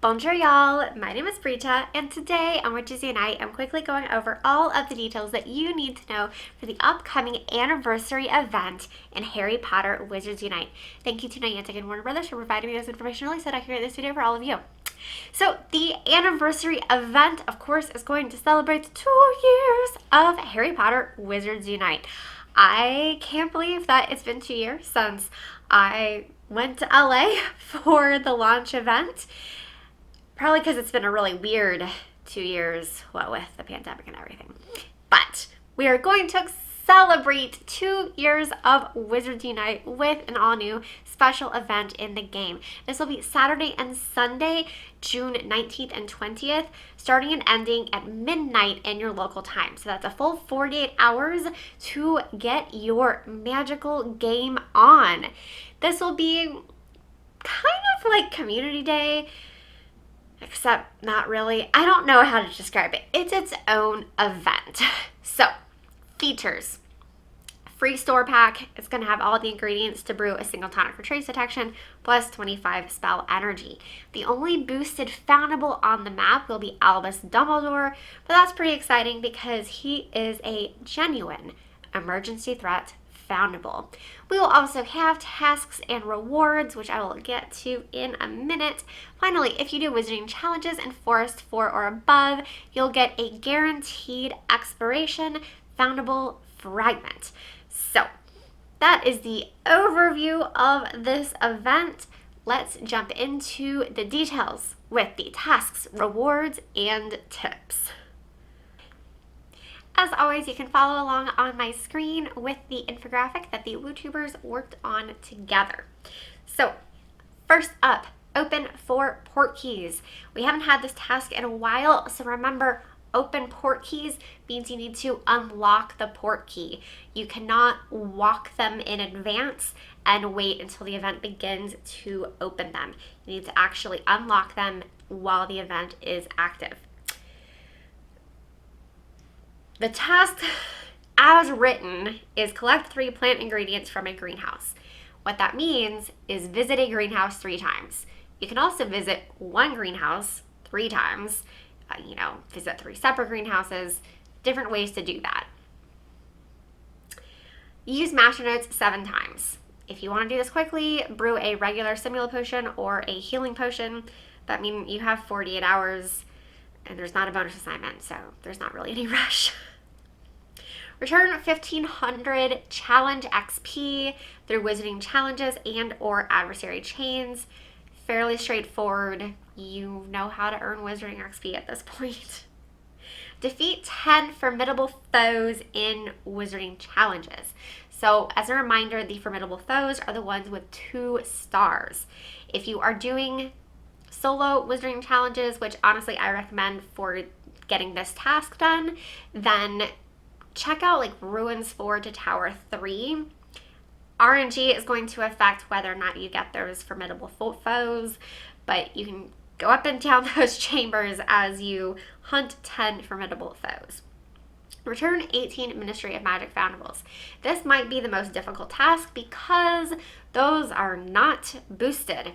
Bonjour y'all, my name is Brita, and today on Witches Unite, I'm quickly going over all of the details that you need to know for the upcoming anniversary event in Harry Potter Wizards Unite. Thank you to Niantic and WUtubers for providing me this information early so that I can create this video for all of you. So the anniversary event, of course, is going to celebrate 2 years of Harry Potter Wizards Unite. I can't believe that it's been 2 years since I went to LA for the launch event. Probably because it's been a really weird 2 years, what with the pandemic and everything. But we are going to celebrate 2 years of Wizards Unite with an all-new special event in the game. This will be Saturday and Sunday, June 19th and 20th, starting and ending at midnight in your local time. So that's a full 48 hours to get your magical game on. This will be kind of like Community Day, except not really. I don't know how to describe it. It's its own event. So, features. Free store pack. It's going to have all the ingredients to brew a single tonic for trace detection, plus 25 spell energy. The only boosted foundable on the map will be Albus Dumbledore, but that's pretty exciting because he is a genuine emergency threat foundable. We will also have tasks and rewards, which I will get to in a minute. Finally, if you do wizarding challenges in Forest 4 or above, you'll get a guaranteed expiration foundable fragment. So that is the overview of this event. Let's jump into the details with the tasks, rewards, and tips. As always, you can follow along on my screen with the infographic that the WUtubers worked on together. So, first up, open for Portkeys. We haven't had this task in a while, so remember, open Portkeys means you need to unlock the Portkey. You cannot walk them in advance and wait until the event begins to open them. You need to actually unlock them while the event is active. The task, as written, is collect 3 plant ingredients from a greenhouse. What that means is visit a greenhouse 3 times. You can also visit one greenhouse 3 times, visit 3 separate greenhouses, different ways to do that. Use master notes 7 times. If you want to do this quickly, brew a regular simula potion or a healing potion. That means you have 48 hours. And there's not a bonus assignment, so there's not really any rush. Return 1,500 challenge XP through wizarding challenges and or adversary chains. Fairly straightforward. You know how to earn wizarding XP at this point. Defeat 10 formidable foes in wizarding challenges. So as a reminder, the formidable foes are the ones with 2 stars. If you are doing solo wizarding challenges, which honestly I recommend for getting this task done, then check out like Ruins 4 to Tower 3. RNG is going to affect whether or not you get those formidable foes, but you can go up and down those chambers as you hunt 10 formidable foes. Return 18 Ministry of Magic foundables. This might be the most difficult task because those are not boosted.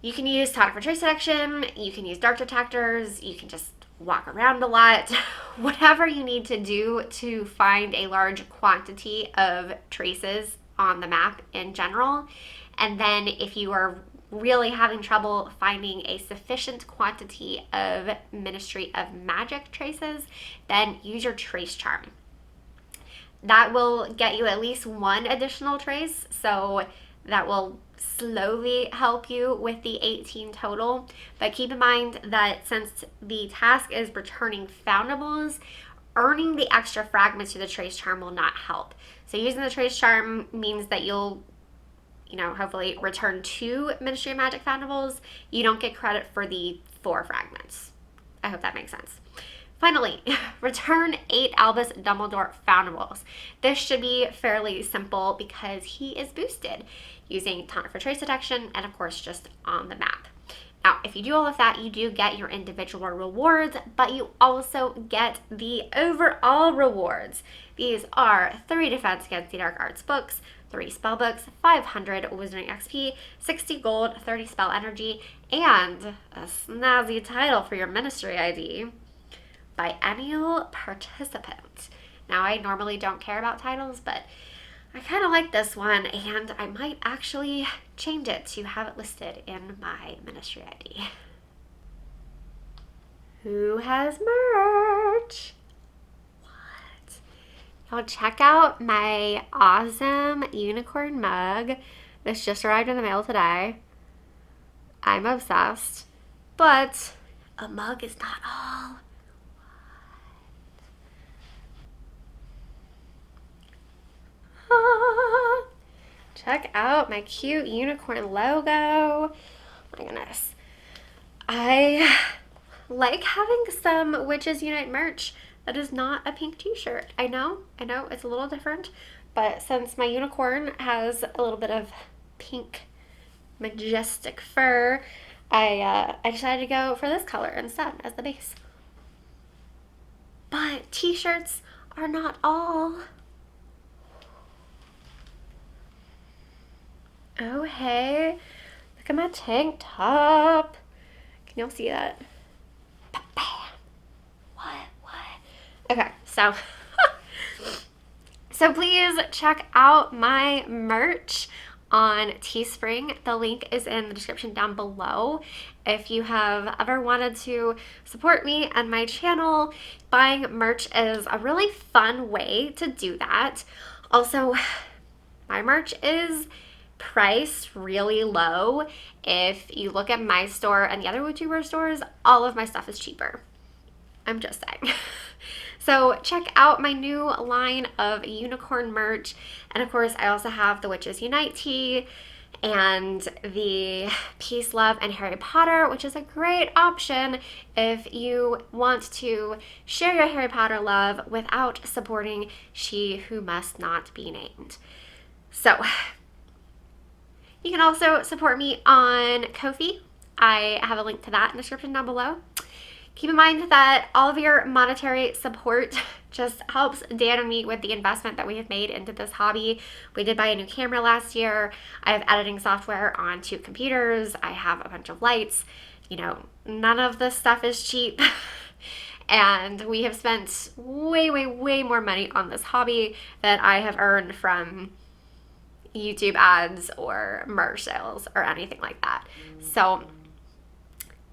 You can use tonic for trace detection, you can use dark detectors, you can just walk around a lot, whatever you need to do to find a large quantity of traces on the map in general. And then if you are really having trouble finding a sufficient quantity of Ministry of Magic traces, then use your trace charm. That will get you at least 1 additional trace, so that will slowly help you with the 18 total. But keep in mind that since the task is returning foundables, earning the extra fragments to the trace charm will not help. So using the trace charm means that you'll hopefully return 2 Ministry of Magic foundables. You don't get credit for the 4 fragments. I hope that makes sense. Finally, return 8 Albus Dumbledore foundables. This should be fairly simple because he is boosted using tonic for trace detection and of course just on the map. Now, if you do all of that, you do get your individual rewards, but you also get the overall rewards. These are 3 defense against the dark arts books, 3 spell books, 500 Wizarding XP, 60 gold, 30 spell energy, and a snazzy title for your ministry ID. Biennial participant. Now, I normally don't care about titles, but I kind of like this one, and I might actually change it to have it listed in my ministry ID. Who has merch? What? Y'all, check out my awesome unicorn mug. This just arrived in the mail today. I'm obsessed. But a mug is not all. Check out my cute unicorn logo. My goodness. I like having some Witches Unite merch that is not a pink t-shirt. I know, it's a little different, but since my unicorn has a little bit of pink majestic fur, I decided to go for this color instead as the base. But t-shirts are not all. Oh, hey, look at my tank top. Can y'all see that? Bam. What? Okay, so please check out my merch on Teespring. The link is in the description down below. If you have ever wanted to support me and my channel, buying merch is a really fun way to do that. Also, my merch is priced really low. If you look at my store and the other WUtuber stores, all of my stuff is cheaper. I'm just saying. So check out my new line of unicorn merch. And of course, I also have the Witches Unite tee and the Peace, Love, and Harry Potter, which is a great option if you want to share your Harry Potter love without supporting She Who Must Not Be Named. So you can also support me on Ko-fi. I have a link to that in the description down below. Keep in mind that all of your monetary support just helps Dan and me with the investment that we have made into this hobby. We did buy a new camera last year. I have editing software on 2 computers. I have a bunch of lights. You know, none of this stuff is cheap. And we have spent way more money on this hobby than I have earned from YouTube ads or merch sales or anything like that. So,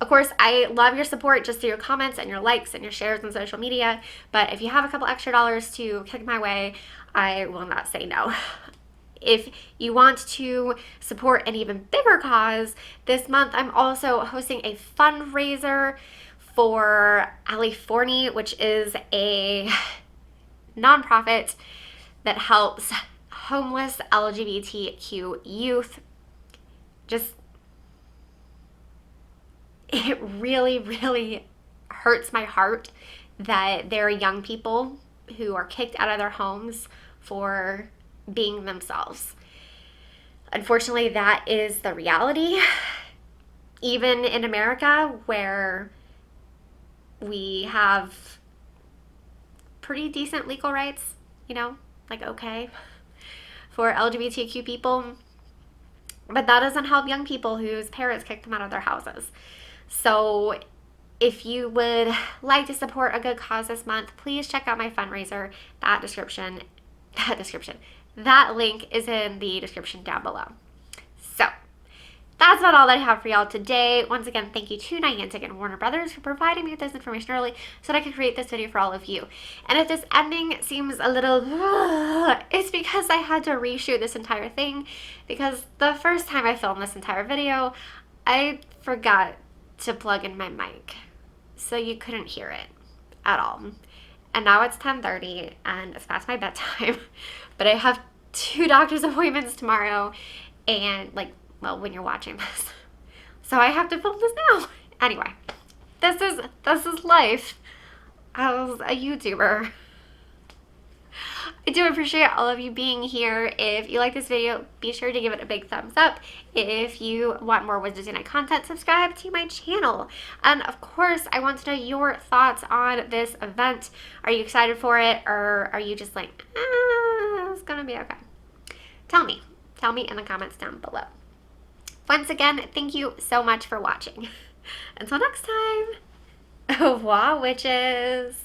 of course, I love your support just through your comments and your likes and your shares on social media, but if you have a couple extra dollars to kick my way, I will not say no. If you want to support an even bigger cause, this month I'm also hosting a fundraiser for California, which is a nonprofit that helps homeless LGBTQ youth. Just, it really hurts my heart that there are young people who are kicked out of their homes for being themselves. Unfortunately, that is the reality. Even in America, where we have pretty decent legal rights, you know, like okay, for LGBTQ people, but that doesn't help young people whose parents kicked them out of their houses. So if you would like to support a good cause this month, please check out my fundraiser. That link is in the description down below. So that's about all that I have for y'all today. Once again, thank you to Niantic and Warner Brothers for providing me with this information early so that I could create this video for all of you. And if this ending seems a little, it's because I had to reshoot this entire thing, because the first time I filmed this entire video, I forgot to plug in my mic, so you couldn't hear it at all. And now it's 10:30 and it's past my bedtime, but I have 2 doctor's appointments tomorrow, and well, when you're watching this. So I have to film this now. Anyway, this is life as a YouTuber. I do appreciate all of you being here. If you like this video, be sure to give it a big thumbs up. If you want more Wizards Unite content, subscribe to my channel. And of course, I want to know your thoughts on this event. Are you excited for it, or are you just like, it's gonna be okay? Tell me. Tell me in the comments down below. Once again, thank you so much for watching. Until next time, au revoir, witches!